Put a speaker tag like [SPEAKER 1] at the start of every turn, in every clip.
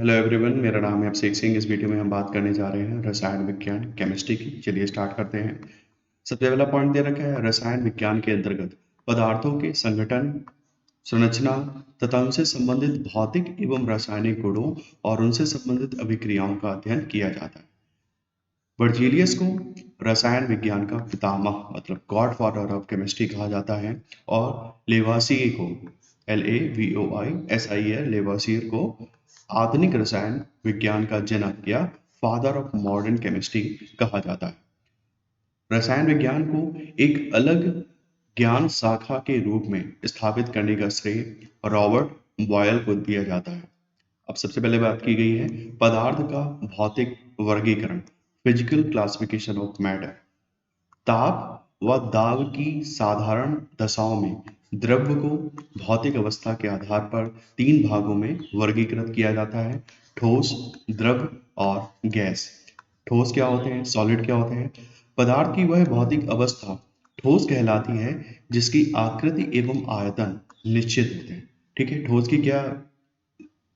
[SPEAKER 1] Hello everyone, मेरा नाम है अभिषेक सिंह। इस वीडियो में हम बात करने जा रहे हैं रसायन विज्ञान केमिस्ट्री की। चलिए स्टार्ट करते हैं। सबसे पहला पॉइंट दे रखा है, रसायन विज्ञान के अंतर्गत पदार्थों के संगठन, संरचना तथा उनसे संबंधित भौतिक एवं रासायनिक गुणों और उनसे संबंधित अभिक्रियाओं का अध्ययन किया जाता है। वर्जीलियस को रसायन विज्ञान का पितामह मतलब गॉड फादर ऑफ केमिस्ट्री कहा जाता है और लेवासिए को LAVOISIER लेवासियर को आधुनिक रसायन विज्ञान का जनक या फादर ऑफ मॉडर्न केमिस्ट्री कहा जाता है। रसायन विज्ञान को एक अलग ज्ञान शाखा के रूप में स्थापित करने का श्रेय रॉबर्ट बॉयल को दिया जाता है। अब सबसे पहले बात की गई है पदार्थ का भौतिक वर्गीकरण, फिजिकल क्लासिफिकेशन ऑफ मैटर। ताप व दाब की साधारण दशाओं में द्रव्य को भौतिक अवस्था के आधार पर 3 भागों में वर्गीकृत किया जाता है, ठोस, द्रव और गैस। ठोस क्या होते हैं, सॉलिड क्या होते हैं? पदार्थ की वह भौतिक अवस्था ठोस कहलाती है जिसकी आकृति एवं आयतन निश्चित होते हैं। ठीक है, ठोस की क्या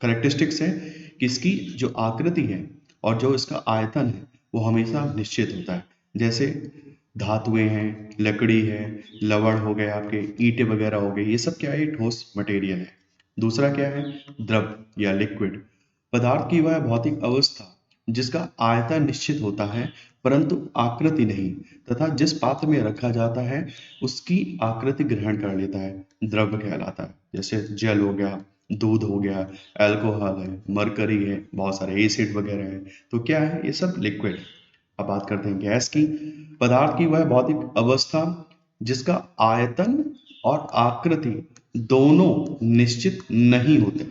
[SPEAKER 1] करेक्टरिस्टिक्स है कि इसकी जो आकृति है और जो इसका आयतन है वो हमेशा निश्चित होता है। जैसे धातुएं हैं, लकड़ी है, लवण हो गए, आपके ईंटें वगैरह हो गए, ये सब क्या है, ठोस मटेरियल है। दूसरा क्या है, द्रव या लिक्विड। पदार्थ की वह भौतिक अवस्था जिसका आयतन निश्चित होता है परंतु आकृति नहीं, तथा जिस पात्र में रखा जाता है उसकी आकृति ग्रहण कर लेता है, द्रव्य कहलाता है। जैसे जल हो गया, दूध हो गया, अल्कोहल है, मरकरी है, बहुत सारे एसिड वगैरह है, तो क्या है, ये सब लिक्विड। अब बात करते हैं गैस की। पदार्थ की वह भौतिक अवस्था जिसका आयतन और आकृति दोनों निश्चित नहीं होते।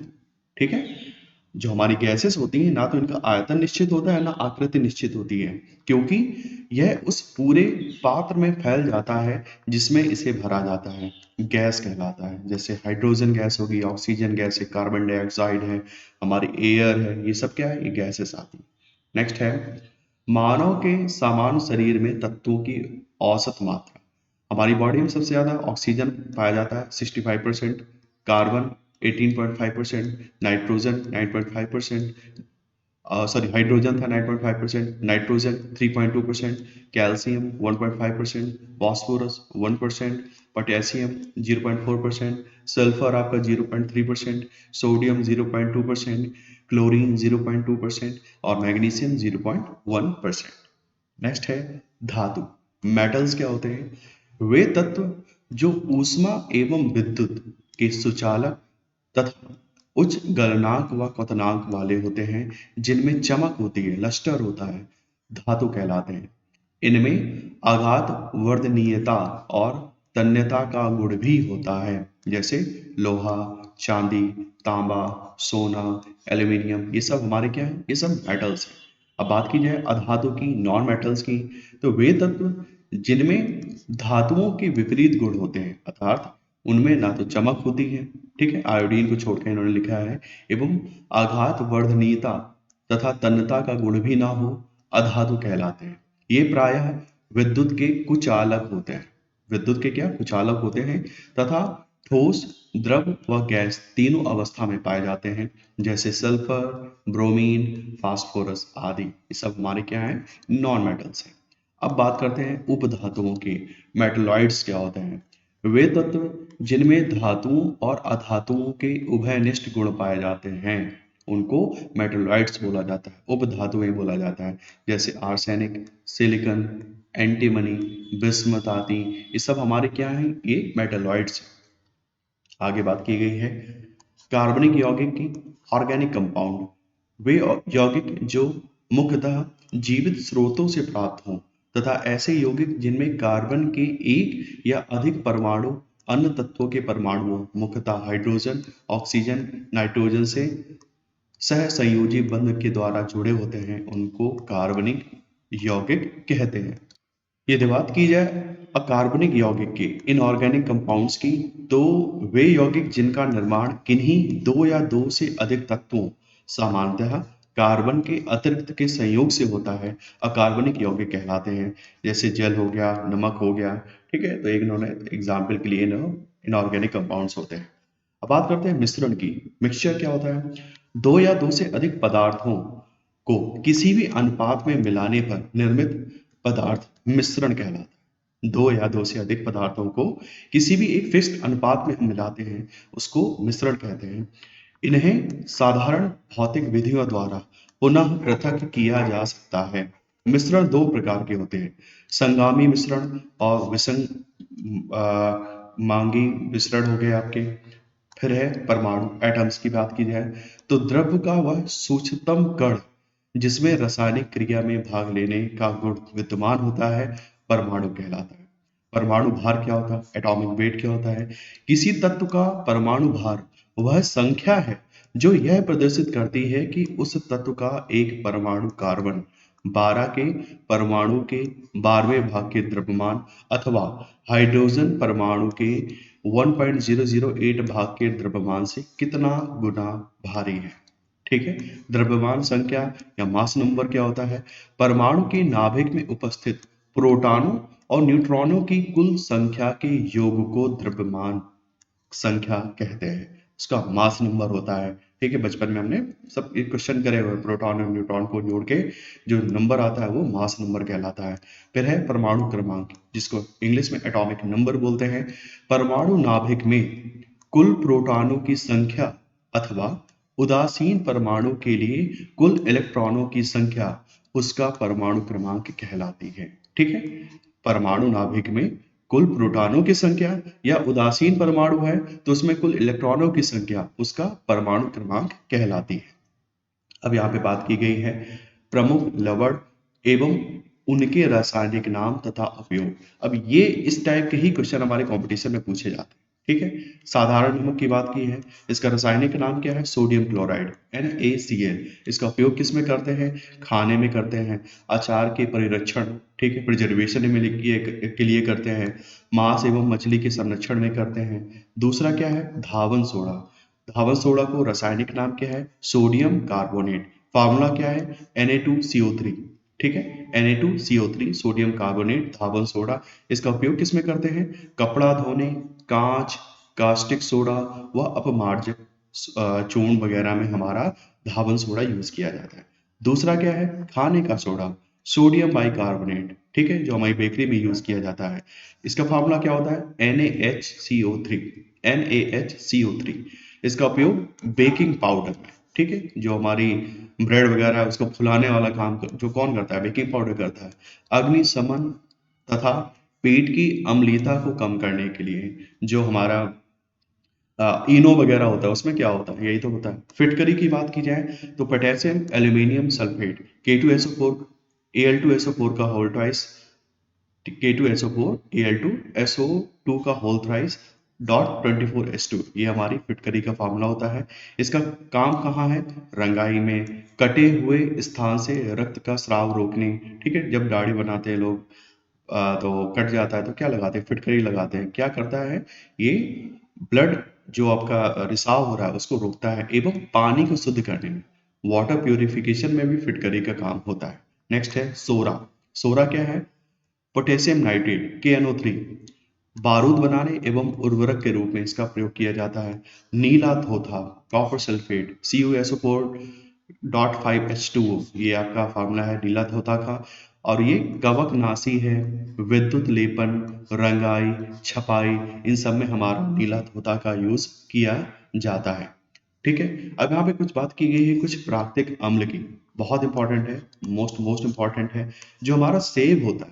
[SPEAKER 1] ठीक है, जो हमारी गैसेस होती हैं ना तो इनका आयतन निश्चित होता है ना आकृति निश्चित होती है, क्योंकि यह उस पूरे पात्र में फैल जाता है जिसमें इसे भरा जाता है, गैस कहलाता है। जैसे हाइड्रोजन गैस होगी, ऑक्सीजन गैस है, कार्बन डाइऑक्साइड है, हमारी एयर है, ये सब क्या है, ये गैसेस आती है। नेक्स्ट है मानव के सामान्य शरीर में तत्वों की औसत मात्रा। हमारी बॉडी में सबसे ज्यादा ऑक्सीजन पाया जाता है 65%, कार्बन 18.5%, नाइट्रोजन 9.5%, सॉरी हाइड्रोजन था 9.5%, nitrogen 3.2%, calcium 1.5%, phosphorus 1%, potassium 0.4%, sulphur आपका 0.3%, सोडियम 0.2%, क्लोरीन 0.2% और मैग्नीशियम 0.1%। नेक्स्ट है धातु। मेटल्स क्या होते हैं? वे तत्व जो ऊष्मा एवं विद्युत के सुचालक तथा उच्च गलनांक व क्वथनांक वाले होते हैं, जिनमें चमक होती है, लस्टर होता है, धातु कहलाते हैं। इनमें आघात वर्धनीयता और तन्यता का गुण भी होता है, जैसे लोहा, चांदी, तांबा, सोना, एल्यूमिनियम, ये सब हमारे क्या है, ये सब मेटल्स हैं। अब बात की जाए अधातु की, नॉन मेटल्स की, तो वे तत्व जिनमें धातुओं के विपरीत गुण होते हैं, अर्थात उनमें ना तो चमक होती है, ठीक है, आयोडीन को छोड़कर इन्होंने लिखा है, एवं आघात वर्धनीयता तथा तन्यता का गुण भी ना हो, अधातु कहलाते हैं। ये प्रायः विद्युत के कुचालक होते हैं। विद्युत के क्या कुचालक होते हैं तथा ठोस, द्रव व गैस तीनों अवस्था में पाए जाते हैं, जैसे सल्फर, ब्रोमीन, फास्फोरस आदि। ये सब हमारे क्या हैं, नॉन मेटल्स हैं। अब बात करते हैं उपधातुओं की। मेटलॉइड्स क्या होते हैं? वे तत्व जिनमें धातुओं और अधातुओं के उभयनिष्ठ गुण पाए जाते हैं उनको मेटलॉइड्स बोला जाता है, उपधातुएं बोला जाता है। जैसे आर्सेनिक, सिलिकन, एंटीमनी, बिस्मथ आदि, ये सब हमारे क्या हैं, ये मेटलॉइड्स हैं। आगे बात की गई है कार्बनिक यौगिक की, ऑर्गेनिक कंपाउंड। वे यौगिक जो मुख्यतः जीवित स्रोतों से प्राप्त हों तथा ऐसे यौगिक जिनमें कार्बन के एक या अधिक परमाणु अन्य तत्वों के परमाणुओं, मुख्यतः हाइड्रोजन, ऑक्सीजन, नाइट्रोजन से सह संयोजी बंध के द्वारा जुड़े होते हैं, उनको कार्बनिक यौगिक कहते हैं। यदि बात की जाए अकार्बनिक यौगिक की, इनऑर्गेनिक कंपाउंड्स की, तो वे यौगिक जिनका निर्माण किन्हीं दो या दो से अधिक तत्वों, सामान्यतः कार्बन के अतिरिक्त के संयोग से होता है, अकार्बनिक यौगिक कहलाते हैं। जैसे जल हो गया, नमक हो गया, ठीक है, तो एक इन्होंने एग्जाम्पल के लिए इनऑर्गेनिक कंपाउंड्स होते हैं। अब बात करते हैं मिश्रण की। मिक्सचर क्या होता है? दो या दो से अधिक पदार्थों को किसी भी अनुपात में मिलाने पर निर्मित पदार्थ मिश्रण कहलाता है। दो या दो से अधिक पदार्थों को किसी भी एक फिक्स्ड अनुपात में हम मिलाते हैं, उसको मिश्रण कहते हैं। इन्हें साधारण भौतिक विधियों द्वारा पुनः पृथक किया जा सकता है। मिश्रण दो प्रकार के होते हैं, संगामी मिश्रण और मांगी मिश्रण हो गए आपके। फिर है परमाणु, एटम्स की बात की जाए तो द्रव्य का वह सूक्ष्मतम कण जिसमें रासायनिक क्रिया में भाग लेने का गुण विद्यमान होता है, परमाणु कहलाता है। परमाणु भार क्या होता है? एटॉमिक वेट क्या होता है? किसी तत्व का परमाणु भार वह संख्या है जो यह प्रदर्शित करती है कि उस तत्व का एक परमाणु कार्बन 12 के परमाणु के 12वें भाग के द्रव्यमान अथवा हाइड्रोजन परमाणु के 1.008 भाग के द्रव्यमान से कितना गुना भारी है। ठीक है, द्रव्यमान संख्या या मास नंबर क्या होता है? परमाणु के नाभिक में उपस्थित प्रोटॉनों और न्यूट्रॉनों की कुल संख्या के योग को द्रव्यमान संख्या कहते हैं। उसका मास नंबर होता है। ठीक है, बचपन में हमने सब एक क्वेश्चन करे हुए, प्रोटॉन और न्यूट्रॉन को जोड़ के जो नंबर आता है वो मास नंबर कहलाता है। फिर है परमाणु क्रमांक, जिसको इंग्लिश में एटॉमिक नंबर बोलते हैं। परमाणु नाभिक में कुल प्रोटॉनों की संख्या अथवा उदासीन परमाणु के लिए कुल इलेक्ट्रॉनों की संख्या उसका परमाणु क्रमांक कहलाती है। ठीक है, परमाणु नाभिक में कुल प्रोटॉनों की संख्या या उदासीन परमाणु है तो उसमें कुल इलेक्ट्रॉनों की संख्या उसका परमाणु क्रमांक कहलाती है। अब यहाँ पे बात की गई है प्रमुख लवण एवं उनके रासायनिक नाम तथा उपयोग। अब ये इस टाइप के ही क्वेश्चन हमारे कंपटीशन में पूछे जाते हैं। ठीक है, साधारण नमक की बात की है, इसका रासायनिक नाम क्या है? Sodium chloride, NaCl। इसका उपयोग किस में करते हैं? खाने में करते हैं, अचार के परिरक्षण, ठीक है, प्रिजर्वेशन में के लिए करते हैं, मांस एवं मछली के संरक्षण में करते हैं। दूसरा क्या है? धावन सोडा। धावन सोडा को रासायनिक नाम क्या है? Sodium carbonate. फार्मूला क्या है? Na2CO3। ठीक है, Na2CO3 सोडियम कार्बोनेट धावन सोडा। इसका उपयोग किस में करते हैं? कपड़ा धोने, कांच, कास्टिक सोडा व अपमार्जक चूर्ण वगैरह में हमारा धावन सोडा यूज किया जाता है। दूसरा क्या है? खाने का सोडा, सोडियम बाइकार्बोनेट। ठीक है, जो हमारी बेकरी में यूज किया जाता है। इसका फार्मूला क्या होता है? NaHCO3। NaHCO3। इसका उपयोग बेकिंग पाउडर में, ठीक है, जो हमारी ब्रेड वगैरह है उसको फुलाने वाला काम जो कौन करता है? बेकिंग पाउडर करता है। अग्निशमन तथा पेट की अम्लता को कम करने के लिए जो हमारा इनो वगैरह होता है उसमें क्या होता है? यही तो होता है। फिटकरी की बात की जाए तो potassium aluminium sulphate K2SO4 Al2SO4 का होल ट्वाइस, K2SO4 Al2SO2 का होल थ्राइस डॉट 24S2, ये हमारी फिटकरी का फार्मूला होता है। इसका काम कहाँ है? रंगाई में, कटे हुए स्थान से रक्त का स्राव रोकने। ठीक है, जब दाढ़ी बनाते हैं लोग तो कट जाता है तो क्या लगाते हैं? फिटकरी लगाते हैं। क्या करता है ये? ब्लड जो आपका रिसाव हो रहा है उसको रोकता है एवं पानी को शुद्ध करने में, वाटर प्यूरिफिकेशन में भी फिटकरी का काम होता है। नेक्स्ट है सोरा। सोरा क्या है? पोटेशियम नाइट्रेट KNO3 बारूद बनाने एवं उर्वरक के रूप में इसका प्रयोग किया जाता है। नीला धोथा कॉपर सल्फेट CuSO4.5H2O, ये आपका फार्मूला है नीला धोथा का। और ये कवकनाशी है, विद्युत लेपन, रंगाई, छपाई, इन सब में हमारा नीला धोथा का यूज किया जाता है। ठीक है, अब यहाँ पे कुछ बात की गई है कुछ प्राकृतिक अम्ल की, बहुत इंपॉर्टेंट है, मोस्ट इंपॉर्टेंट है। जो हमारा सेब होता है,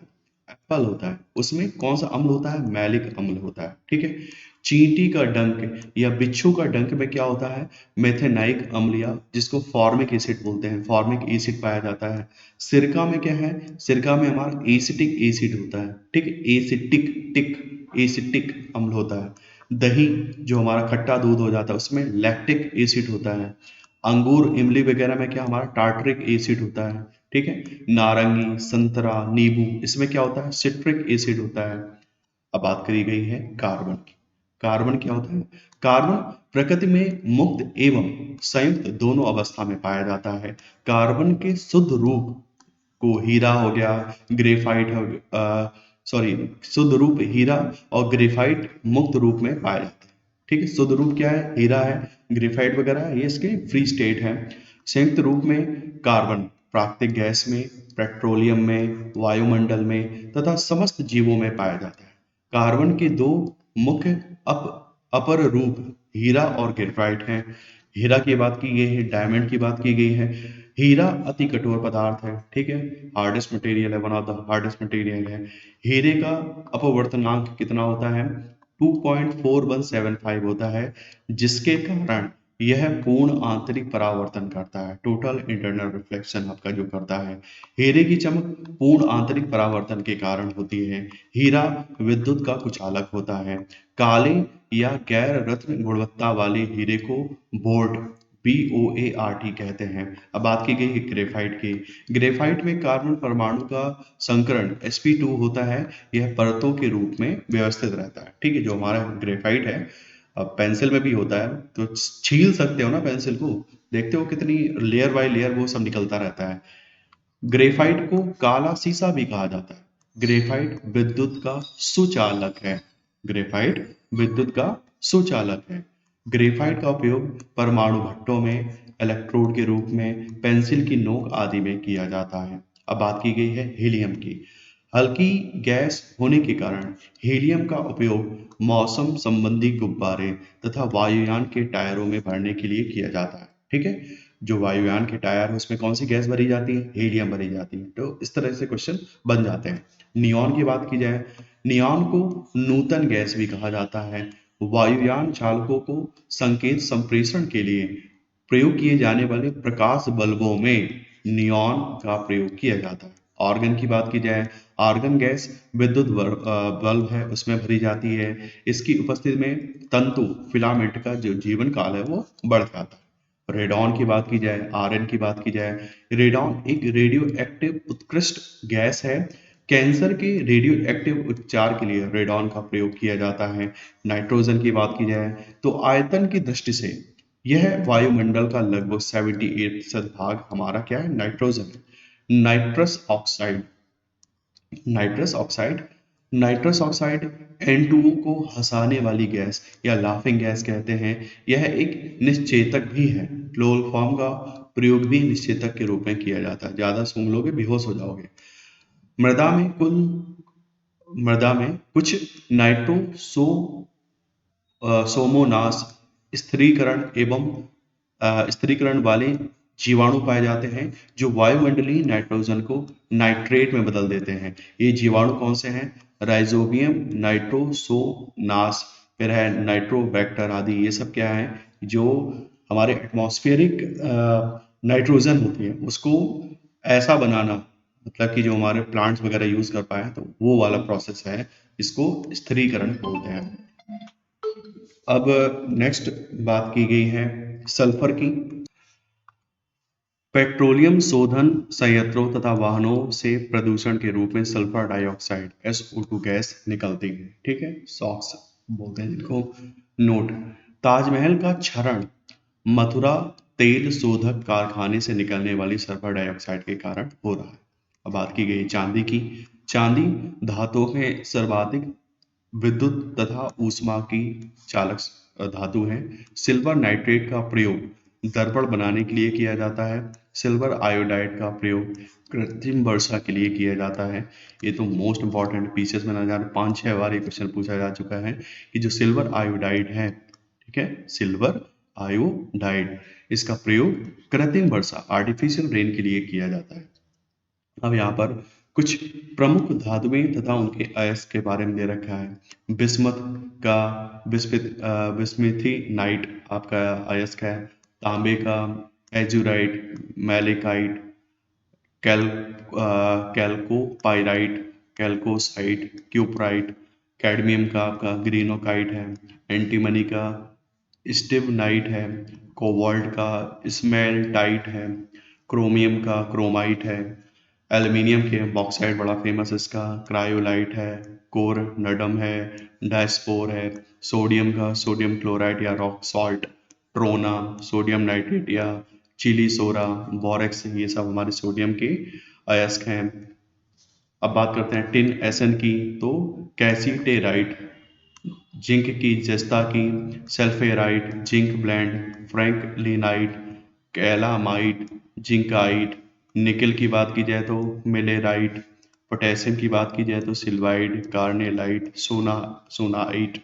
[SPEAKER 1] एप्पल होता है, उसमें कौन सा अम्ल होता है? मैलिक अम्ल होता है। ठीक है, चींटी का डंक या बिच्छू का डंक में क्या होता है? मेथेनाइक अम्ल या जिसको फॉर्मिक एसिड बोलते हैं, फॉर्मिक एसिड पाया जाता है। सिरका में क्या है? सिरका में हमारा एसिटिक एसिड होता है। ठीक है, एसिटिक अम्ल होता है। दही जो हमारा खट्टा दूध हो जाता है उसमें लैक्टिक एसिड होता है। अंगूर, इमली वगैरह में क्या हमारा? टार्टरिक एसिड होता है। ठीक है, नारंगी, संतरा, नींबू, इसमें क्या होता है? सिट्रिक एसिड होता है। अब बात करी गई है कार्बन की। कार्बन क्या होता है? कार्बन प्रकृति में मुक्त एवं संयुक्त दोनों अवस्था में पाया जाता है। कार्बन के शुद्ध रूप को हीरा हो गया, ग्रेफाइट हो सॉरी शुद्ध रूप हीरा और ग्रेफाइट मुक्त रूप में पाया जाता है। ठीक है, शुद्ध रूप क्या है? हीरा है, ग्रेफाइट वगैरह ये इसके फ्री स्टेट हैं। संयुक्त रूप में कार्बन प्राकृतिक गैस में, पेट्रोलियम में, वायुमंडल में तथा समस्त जीवों में पाया जाता है। कार्बन के दो मुख्य अपर रूप हीरा और ग्रेफाइट हैं। हीरा की बात की गई है, डायमंड की बात की गई है। हीरा अति कठोर पदार्थ है, ठीक है, हार्डेस्ट मटेरियल है, one of the hardest material है। हीरे का अपवर्तनांक कितना होता है? 2.4175 होता है, जिसके कारण यह पूर्ण आंतरिक परावर्तन करता है, टोटल इंटरनल रिफ्लेक्शन आपका जो करता है। हीरे की चमक पूर्ण आंतरिक परावर्तन के कारण होती है। हीरा विद्युत का कुचालक होता है। काले या गैर रत्न गुणवत्ता वाले हीरे को बोर्ट BOART कहते हैं। अब बात की गई है ग्रेफाइट की। ग्रेफाइट में कार्बन परमाणु का संकरण sp2 होता है। यह परतों के रूप में व्यवस्थित रहता है, ठीक है। जो हमारा ग्रेफाइट है, अब पेंसिल में भी होता है, तो छील सकते हो ना पेंसिल को, देखते हो कितनी लेयर बाय लेयर वो सब निकलता रहता है। ग्रेफाइट को काला शीशा भी कहा जाता है। ग्रेफाइट विद्युत का सुचालक है। ग्रेफाइट विद्युत का सुचालक है। ग्रेफाइट का उपयोग परमाणु भट्टों में इलेक्ट्रोड के रूप में, पेंसिल की नोक आदि में किया जाता है। अब बात की गई है हीलियम की। हल्की गैस होने के कारण हीलियम का उपयोग मौसम संबंधी गुब्बारे तथा वायुयान के टायरों में भरने के लिए किया जाता है, ठीक है। जो वायुयान के टायर है उसमें कौन सी गैस भरी जाती है? हीलियम भरी जाती है। तो इस तरह से क्वेश्चन बन जाते हैं। नियॉन की बात की जाए, नियॉन को नूतन गैस भी कहा जाता है। वायुयान चालकों को संकेत संप्रेषण के लिए प्रयोग किए जाने वाले प्रकाश बल्बों में नियॉन का प्रयोग किया जाता है। आर्गन की बात की जाए, आर्गन गैस विद्युत बल्ब है उसमें भरी जाती है। इसकी उपस्थिति में तंतु फिलामेंट का जो जीवन काल है वो बढ़ जाता है। रेडॉन की बात की जाए, आरएन की बात की जाए, रेडॉन एक रेडियो एक्टिव उत्कृष्ट गैस है। कैंसर के रेडियो एक्टिव उपचार के लिए रेडॉन का प्रयोग किया जाता है। नाइट्रोजन की बात की जाए तो आयतन की दृष्टि से यह वायुमंडल का लगभग 78% भाग हमारा क्या है? नाइट्रोजन है। Nitrous oxide nitrous oxide N2O को हंसाने वाली गैस या लाफिंग गैस कहते हैं। यह एक निश्चेतक भी है। क्लोरोफॉर्म का प्रयोग भी निश्चेतक के रूप में किया जाता है। ज्यादा सूंघ लोगे बेहोश हो जाओगे। मृदा में कुल मृदा में कुछ नाइट्रोसो सोमोनास स्थिरीकरण वाले जीवाणु पाए जाते हैं जो वायुमंडलीय नाइट्रोजन को नाइट्रेट में बदल देते हैं। ये जीवाणु कौन से हैं? राइजोबियम, नाइट्रोसोनास, फिर है नाइट्रोबैक्टर आदि। ये सब क्या है? जो हमारे एटमॉस्फेरिक नाइट्रोजन होती है उसको ऐसा बनाना, मतलब कि जो हमारे प्लांट्स वगैरह यूज कर पाए, तो वो वाला प्रोसेस है, इसको स्थिरीकरण बोलते हैं। अब नेक्स्ट बात की गई है सल्फर की। पेट्रोलियम शोधन संयंत्रों तथा वाहनों से प्रदूषण के रूप में सल्फर डाइऑक्साइड SO2 गैस निकलती है, ठीक है। सॉक्स बोलते हैं जिनको। नोट: ताजमहल का क्षरण मथुरा तेल शोधक कारखाने से निकलने वाली सल्फर डाइऑक्साइड के कारण हो रहा है। अब बात की गई चांदी की। चांदी धातुओं में सर्वाधिक विद्युत तथा ऊष्मा की चालक धातु है। सिल्वर नाइट्रेट का प्रयोग दर्पण बनाने के लिए किया जाता है। सिल्वर आयोडाइड का प्रयोग कृत्रिम वर्षा के लिए किया जाता है। ये तो मोस्ट इंपॉर्टेंट पीसेस में ना जाने 5-6 बार ये क्वेश्चन पूछा जा चुका है कि जो सिल्वर आयोडाइड है, ठीक है, सिल्वर आयोडाइड, इसका प्रयोग कृत्रिम वर्षा आर्टिफिशियल रेन के लिए किया जाता है। अब यहाँ पर कुछ प्रमुख धातुएं तथा उनके अयस्क के बारे में दे रखा है। बिस्मथ का बिस्मिथीनाइट आपका अयस्क है। तांबे का एजुराइट, मैलेकाइट, कैल कैल्कोपाइराइट, कैल्कोसाइट, क्यूपराइट। कैडमियम का आपका ग्रीनोकाइट है। एंटीमनी का स्टिबनाइट है। कोबाल्ट का स्मेल्टाइट है। क्रोमियम का क्रोमाइट है। एल्यूमिनियम के बॉक्साइट बड़ा फेमस इसका क्रायोलाइट है। कोर नडम है। डायस्पोर है। सोडियम का सोडियम क्लोराइड या rock salt trona, sodium nitrate या चिली सोरा, बोरेक्स, ये सब हमारे सोडियम के अयस्क हैं। अब बात करते हैं टिन SN की, तो कैसीटेराइट, जिंक की जस्ता की, सल्फेराइड, जिंक ब्लेंड, फ्रैंकलिनाइट, कैलामाइट, जिंकाइट। निकल की बात की जाए तो मिलेराइट, पोटेशियम की बात की जाए तो सिल्वाइड, कार्नेलाइट, सोनाइट।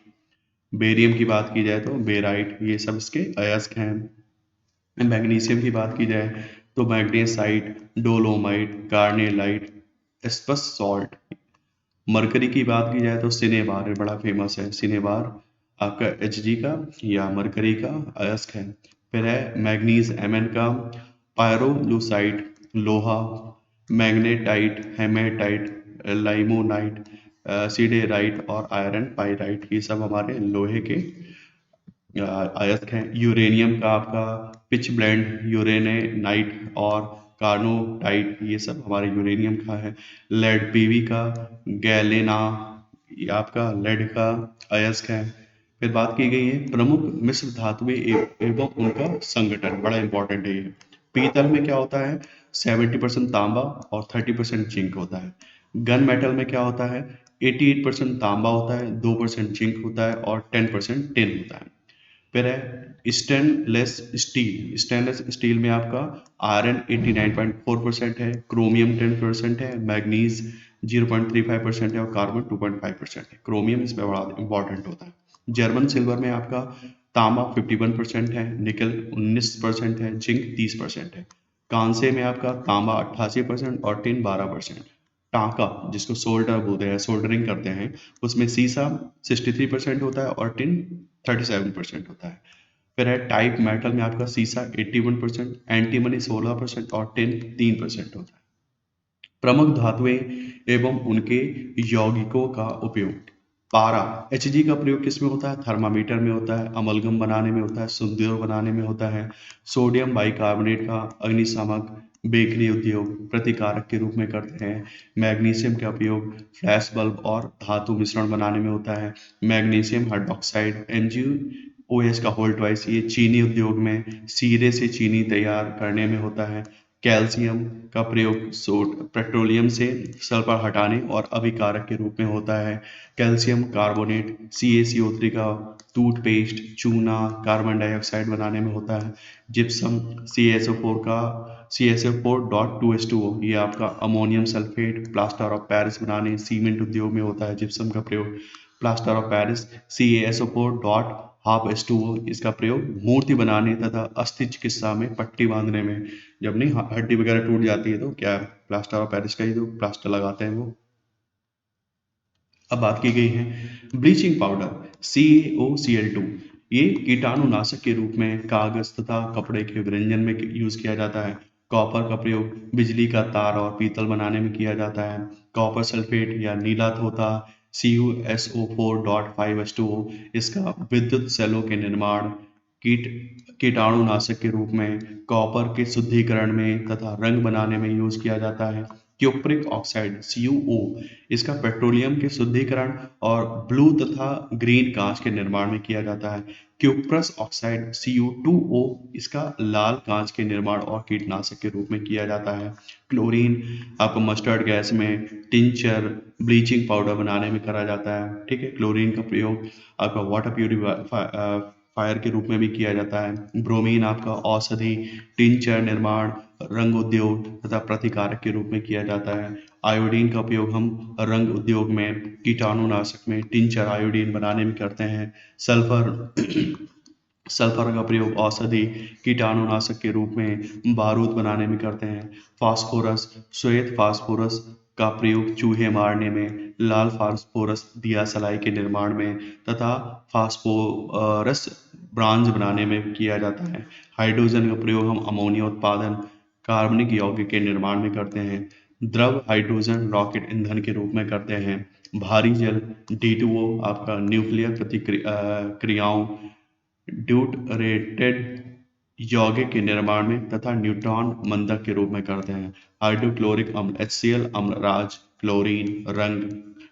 [SPEAKER 1] बेरियम की बात की जाए तो बेराइट। ये सब इसके अयस्क हैं। मैग्नीशियम की बात की जाए तो मैग्नेसाइट, डोलोमाइट, कार्नेलाइट, एस्पस सॉल्ट। मरकरी की बात की जाए तो सिनेबार, बड़ा फेमस है सिनेबार, आपका Hg का या मरकरी का अयस्क है। फिर है मैग्नीज Mn का, पायरोलूसाइट लोहा, मैग्नेटाइट, हेमेटाइट, लाइमोनाइट, सिडेराइट और आयरन पाइराइट। ये सब हमारे लोहे के अयस्क हैं। यूरेनियम का आपका पिच ब्लेंड, यूरेनाइट और कार्नोटाइट, ये सब हमारे यूरेनियम का है। लेड पीवी का, गैलेना, ये आपका लेड का अयस्क है। फिर बात की गई है प्रमुख मिश्र धातुएं एवं उनका संगठन, बड़ा इंपॉर्टेंट है ये। पीतल में क्या होता है, 70% तांबा और 30% जिंक होता है। गन मेटल में क्या होता है, 88% तांबा होता है, 2% जिंक होता है और 10% टिन होता है। फिर है स्टेनलेस स्टील में आपका आयरन 89.4% है, क्रोमियम 10% है, मैग्नीज 0.35% है और कार्बन 2.5% है। क्रोमियम इसमें बड़ा इंपॉर्टेंट होता है। जर्मन सिल्वर में आपका तांबा 51% है, निकल 19% है, जिंक 30% है। कांसे में आपका तांबा 88% और टिन 12%। टांका जिसको सोल्डर बोलते हैं, सोल्डरिंग करते हैं, उसमें सीसा 63% होता है और टिन 37% होता है। फिर है टाइप मेटल में आपका सीसा 81%, एंटीमनी 16% और टिन 3% होता है। प्रमुख धातुएं एवं उनके यौगिकों का उपयोग। पारा Hg का प्रयोग किस में होता है, थर्मामीटर में होता है, अमलगम बनाने में होता है, सुंदर बनाने में होता है। सोडियम बाइकार्बोनेट का अग्निशामक, बेकरी उद्योग, प्रतिकारक के रूप में करते हैं। मैग्नीशियम का उपयोग फ्लैश बल्ब और धातु मिश्रण बनाने में होता है। मैग्नीशियम हाइड्रोक्साइड MgOH का होल ट्वाइस, ये चीनी उद्योग में सीरे से चीनी तैयार करने में होता है। कैल्शियम का प्रयोग पेट्रोलियम से सल्फर हटाने और अभिकारक के रूप में होता है। कैल्शियम कार्बोनेट CaCO3 का टूथपेस्ट, चूना, कार्बन डाइऑक्साइड बनाने में होता है। जिप्सम CaSO4 का CaSO4.2H2O, ये आपका ammonium sulphate plaster of Paris बनाने सीमेंट उद्योग में होता है जिप्सम का प्रयोग। प्लास्टर ऑफ पेरिस CaSO4.12H2O, इसका प्रयोग मूर्ति बनाने तथा अस्थि चिकित्सा में पट्टी बांधने में, जब नहीं हड्डी वगैरह टूट जाती है तो क्या प्लास्टर ऑफ पेरिस का ही तो प्लास्टर लगाते हैं वो। अब बात की गई है ब्लीचिंग पाउडर CaOCl2, ये कीटाणुनाशक के रूप में कागज तथा कपड़े के व्यंजन में यूज किया जाता है। कॉपर का प्रयोग बिजली का तार और पीतल बनाने में किया जाता है। कॉपर सल्फेट या नीला धोता CuSO4.5H2O, इसका विद्युत सेलों के निर्माण, कीटाणुनाशक के रूप में, कॉपर के शुद्धिकरण में तथा रंग बनाने में यूज किया जाता है। क्यूप्रिक ऑक्साइड CuO, इसका पेट्रोलियम के शुद्धिकरण और ब्लू तथा ग्रीन कांच के निर्माण में किया जाता है। क्यूप्रस ऑक्साइड Cu2O, इसका लाल कांच के निर्माण और कीटनाशक के रूप में किया जाता है। क्लोरीन आपको मस्टर्ड गैस में, टिंचर, ब्लीचिंग पाउडर बनाने में करा जाता है। ठीक है, क्लोरीन का प्रयोग आपका वाटर प्यूरिफायर के रूप में भी किया जाता है। ब्रोमीन आपका औषधि, टिंचर निर्माण, रंग उद्योग तथा प्रतिकारक के रूप में किया जाता है। आयोडीन का उपयोग हम रंग उद्योग में, कीटाणुनाशक में, टिंचर आयोडीन बनाने में करते हैं। सल्फर सल्फर का प्रयोग औषधि, कीटाणुनाशक के रूप में बारूद बनाने में करते हैं। फास्फोरस, श्वेत फास्फोरस का प्रयोग चूहे मारने में, लाल फास्फोरस दिया सलाई के निर्माण में तथा फास्फोरस ब्रांज बनाने में किया जाता है। हाइड्रोजन का प्रयोग हम अमोनिया उत्पादन, कार्बनिक यौगिक के निर्माण में करते हैं। द्रव हाइड्रोजन रॉकेट ईंधन के रूप में करते हैं। भारी जल D2O आपका न्यूक्लियर क्रियाओं, ड्यूटरेटेड यौगिक के निर्माण में तथा न्यूट्रॉन मंदक के रूप में करते हैं। हाइड्रोक्लोरिक अम्ल HCl अम्ल राज, क्लोरीन, रंग,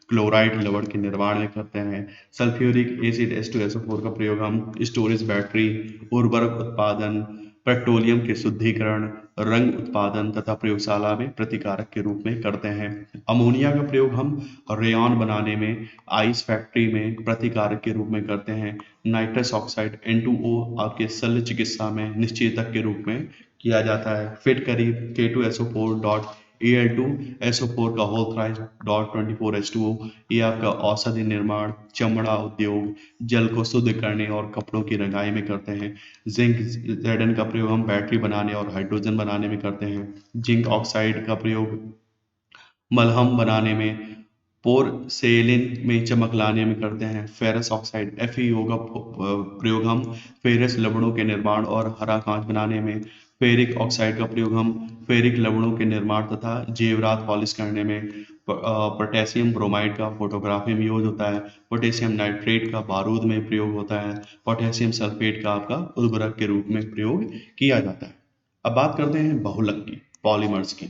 [SPEAKER 1] क्लोराइड लवण के निर्माण में करते हैं। सल्फ्यूरिक एसिड H2SO4 का प्रयोग हम स्टोरेज बैटरी, उर्वरक उत्पादन, पेट्रोलियम के शुद्धिकरण, रंग उत्पादन तथा प्रयोगशाला में प्रतिकारक के रूप में करते हैं। अमोनिया का प्रयोग हम रेयॉन बनाने में, आइस फैक्ट्री में प्रतिकारक के रूप में करते हैं। नाइट्रस ऑक्साइड N2O आपके शल्य चिकित्सा में निश्चेतक के रूप में किया जाता है। फिट करीब K2SO4 डॉट Al2SO4 का होल थ्राइस डॉट 24H2O, ये आपका औषधि निर्माण, चमड़ा उद्योग, जल को शुद्ध करने और कपड़ों की रंगाई में करते हैं। जिंक Zn का प्रयोग हम बैटरी बनाने और हाइड्रोजन बनाने में करते हैं। जिंक ऑक्साइड का प्रयोग मलहम बनाने में, पोरसेलिन में चमक लाने में करते हैं। फेरस ऑक्साइड FeO का प्रयोग हम फेरस लवणों के निर्माण और हरा कांच बनाने में, फेरिक ऑक्साइड का प्रयोग हम फेरिक लवणों के निर्माण तथा जेवरात पॉलिश करने में, पोटेशियम ब्रोमाइड का फोटोग्राफी में यूज होता है, पोटेशियम नाइट्रेट का बारूद में प्रयोग होता है, पोटेशियम सल्फेट का आपका उर्वरक के रूप में प्रयोग किया जाता है। अब बात करते हैं बहुलक की, पॉलीमर्स की।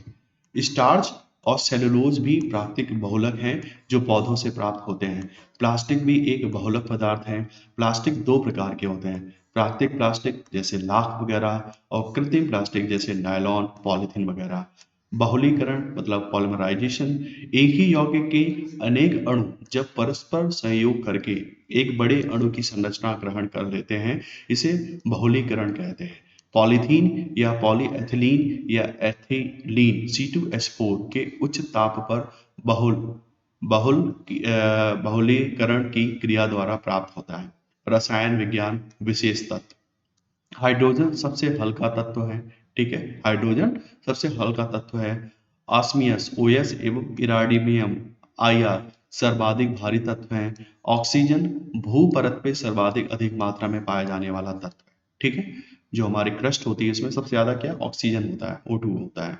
[SPEAKER 1] स्टार्च और सेलुलोज भी प्राकृतिक बहुलक हैं जो पौधों से प्राप्त होते हैं। प्लास्टिक भी एक बहुलक पदार्थ है। प्लास्टिक दो प्रकार के होते हैं, प्राकृतिक प्लास्टिक जैसे लाख वगैरह और कृत्रिम प्लास्टिक जैसे नायलॉन, पॉलीथीन वगैरह। बहुलीकरण मतलब पॉलीमराइजेशन, एक ही यौगिक के अनेक अणु जब परस्पर संयोग करके एक बड़े अणु की संरचना ग्रहण कर लेते हैं, इसे बहुलीकरण कहते हैं। पॉलीथीन या पॉलीएथिलीन या एथिलीन C2H4 के उच्च ताप पर बहुलीकरण की क्रिया द्वारा प्राप्त होता है। रसायन विज्ञान विशेष तत्व। हाइड्रोजन सबसे हल्का तत्व है। ठीक है, हाइड्रोजन सबसे हल्का तत्व है। ऑस्मियस OS एवं इराडियम IR सर्वाधिक भारी तत्व है। ऑक्सीजन भूपरत पे सर्वाधिक अधिक मात्रा में पाया जाने वाला तत्व है। ठीक है, जो हमारी क्रस्ट होती है इसमें सबसे ज्यादा क्या ऑक्सीजन होता है, O2 होता है।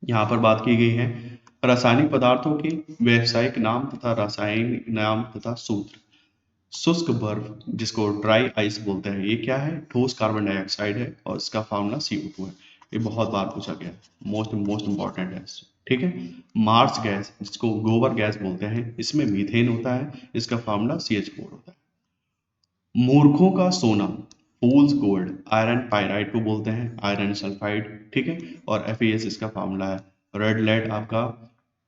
[SPEAKER 1] यहाँ पर बात की गई है रासायनिक पदार्थों के व्यावसायिक नाम तथा रासायनिक नाम तथा सूत्र। शुष्क बर्फ जिसको ड्राई आइस बोलते हैं, ये क्या है, ठोस कार्बन डाइऑक्साइड है और इसका फॉर्मूला CO2 है। ये बहुत बार पूछा गया है, मोस्ट इंपॉर्टेंट है। ठीक है, मार्स गैस जिसको गोबर गैस बोलते हैं, इसमें मीथेन होता है, इसका फॉर्मूला CH4 होता है। मूर्खों का सोना, फूल्स गोल्ड, आयरन पाइराइड को बोलते हैं, आयरन सल्फाइड। ठीक है, और FeS इसका फॉर्मूला है। रेड लेड आपका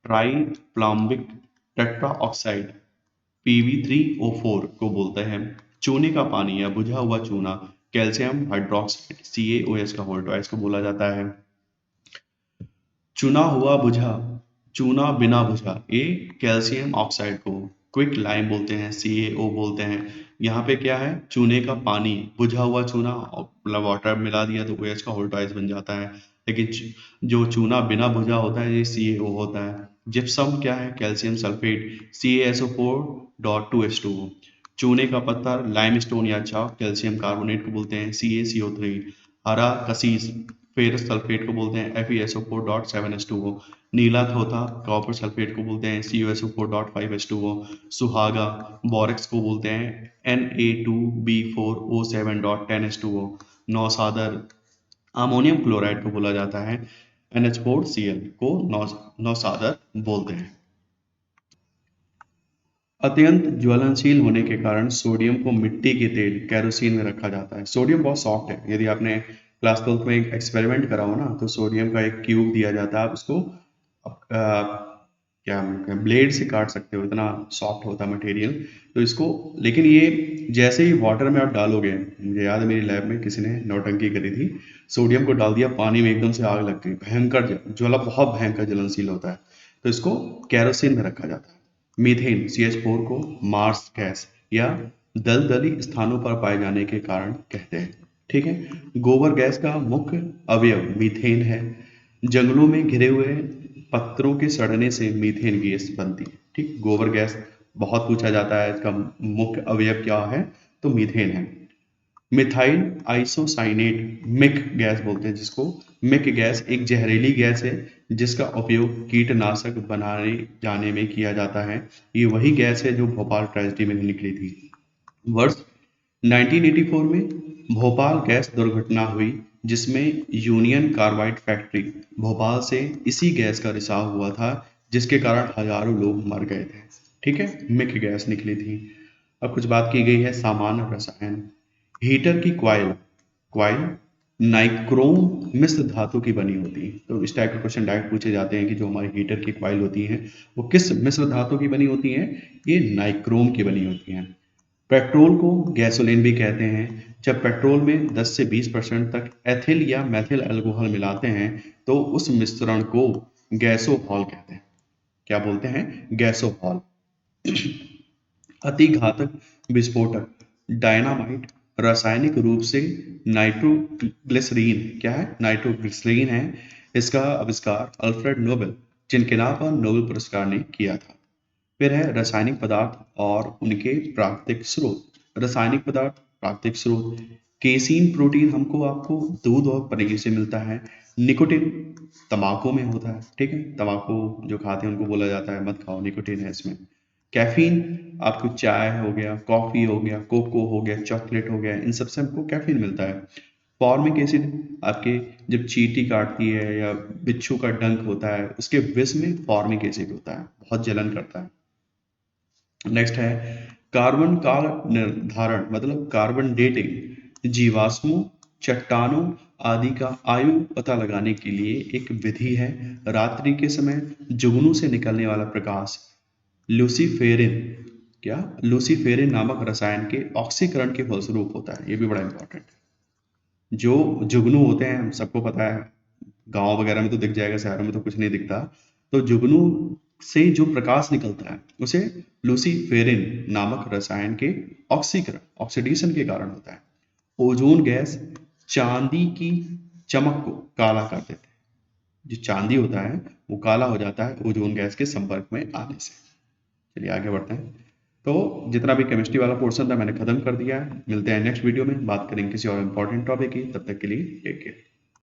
[SPEAKER 1] ट्राई प्लाम्बिक टेट्रा ऑक्साइड PB3O4 को बोलते हैं। चूने का पानी या बुझा हुआ चूना, कैल्शियम हाइड्रोक्साइड CaOH का होल ट्वाइस को बोला जाता है। चुना हुआ बुझा, चूना बिना बुझा, ये कैल्शियम ऑक्साइड को क्विक लाइम बोलते हैं, CaO बोलते हैं। यहाँ पे क्या है, चूने का पानी, बुझा हुआ चूना मतलब वाटर मिला दिया तो OH का होल ट्वाइस बन जाता है। लेकिन जो चूना बिना बुझा होता है ये CaO होता है। जिप्सम क्या है, कैल्शियम सल्फेट CaSO4.2H2O। चूने का पत्थर, लाइमस्टोन या चॉक, कैल्शियम कार्बोनेट को बोलते हैं, CaCO3। हरा कसीस, फेरस सल्फेट को बोलते हैं, FeSO4.7H2O। नीला थोथा, कॉपर सल्फेट को बोलते हैं, CuSO4.5H2O। सुहागा, बोरेक्स को बोलते हैं, Na2B4O7.10H2O। नौसादर, अमोनियम क्लोराइड को बोला जाता है, NH4Cl को नौसादर बोलते हैं। अत्यंत ज्वलनशील होने के कारण सोडियम को मिट्टी के तेल कैरोसिन में रखा जाता है। सोडियम बहुत सॉफ्ट है, यदि आपने क्लास 12 में एक एक्सपेरिमेंट करा हो ना, तो सोडियम का एक क्यूब दिया जाता है, आप उसको क्या ब्लेड से काट सकते हो, इतना सॉफ्ट होता है मटेरियल। तो इसको, लेकिन ये जैसे ही वाटर में आप डालोगे, मुझे याद है मेरी लैब में किसी ने नौटंकी करी थी, सोडियम को डाल दिया पानी में, एकदम से आग लग गई, भयंकर ज्वाला, बहुत भयंकर ज्वलनशील होता है। तो इसको कैरोसिन में रखा जाता है। मीथेन CH4 को मार्स गैस या दलदली स्थानों पर पाए जाने के कारण कहते हैं। ठीक है, गोबर गैस का मुख्य अवयव मीथेन है। जंगलों में घिरे हुए पत्थरों के सड़ने से मीथेन गैस बनती है। ठीक, गोबर गैस बहुत पूछा जाता है, इसका मुख्य अवयव क्या है, तो मीथेन है। मिथाइल आइसोसाइनेट, मिक गैस बोलते हैं जिसको, मिक गैस एक जहरीली गैस है जिसका उपयोग कीटनाशक बनाने जाने में किया जाता है। ये वही गैस है जो भोपाल ट्रेजेडी में निकली थी। वर्ष 1984 में भोपाल गैस दुर्घटना हुई जिसमें यूनियन कार्बाइड फैक्ट्री भोपाल से इसी गैस का रिसाव हुआ था, जिसके कारण हजारों लोग मर गए थे। ठीक है, मिक गैस निकली थी। अब कुछ बात की गई है सामान्य रसायन। हीटर की क्वाइल नाइक्रोम मिश्र धातु की बनी होती है। तो इस टाइप के क्वेश्चन डायरेक्ट पूछे जाते हैं कि जो हमारे हीटर की क्वाइल होती हैं वो किस मिश्र धातु की बनी होती हैं? ये नाइक्रोम की बनी होती हैं। पेट्रोल को गैसोलीन भी कहते हैं। जब पेट्रोल में 10 से 20% तक एथिल या मेथिल अल्कोहल मिलाते हैं तो उस मिश्रण को गैसोहॉल कहते हैं। क्या बोलते हैं? गैसोहॉल। अति घातक विस्फोटक डायनामाइट रासायनिक रूप से नाइट्रोग्लिसरीन, क्या है? नाइट्रोग्लिसरीन है। इसका आविष्कार अल्फ्रेड नोबेल, जिनके नाम पर नोबेल पुरस्कार ने किया था। फिर है रासायनिक पदार्थ और उनके प्राकृतिक स्रोत। रासायनिक पदार्थ, प्राकृतिक स्रोत। केसीन प्रोटीन हमको आपको दूध और पनीर से मिलता है। निकोटिन तंबाकू में होता है, ठीक है? तंबाकू जो खाते हैं उनको बोला जाता है मत खाओ, निकोटिन है इसमें। कैफीन आपको चाय हो गया, कॉफी हो गया, कोको हो गया, चॉकलेट हो गया, इन सब से हमको कैफीन मिलता है। फॉर्मिक एसिड आपके जब चींटी काटती है या बिच्छू का डंक होता है उसके विष में फॉर्मिक एसिड होता है, बहुत जलन करता है। नेक्स्ट है कार्बन काल निर्धारण, मतलब कार्बन डेटिंग। जीवाश्मों, चट्टानों आदि का आयु पता लगाने के लिए एक विधि है। रात्रि के समय जुगनू से निकलने वाला प्रकाश लूसीफेरिन, क्या? लूसीफेरिन नामक रसायन के ऑक्सीकरण के फलस्वरूप होता है। ये भी बड़ा इंपॉर्टेंट है। जो जुगनू होते हैं हम सबको पता है, गांव वगैरह में तो दिख जाएगा, शहरों में तो कुछ नहीं दिखता। तो जुगनू से जो प्रकाश निकलता है उसे लूसीफेरिन नामक रसायन के ऑक्सीकरण, ऑक्सीडेशन के कारण होता है। ओजोन गैस चांदी की चमक को काला कर देते हैं। जो चांदी होता है वो काला हो जाता है ओजोन गैस के संपर्क में आने से। चलिए आगे बढ़ते हैं। तो जितना भी केमिस्ट्री वाला पोर्शन था मैंने खत्म कर दिया है। मिलते हैं नेक्स्ट वीडियो में, बात करेंगे किसी और इम्पोर्टेंट टॉपिक की। तब तक के लिए टेक केयर।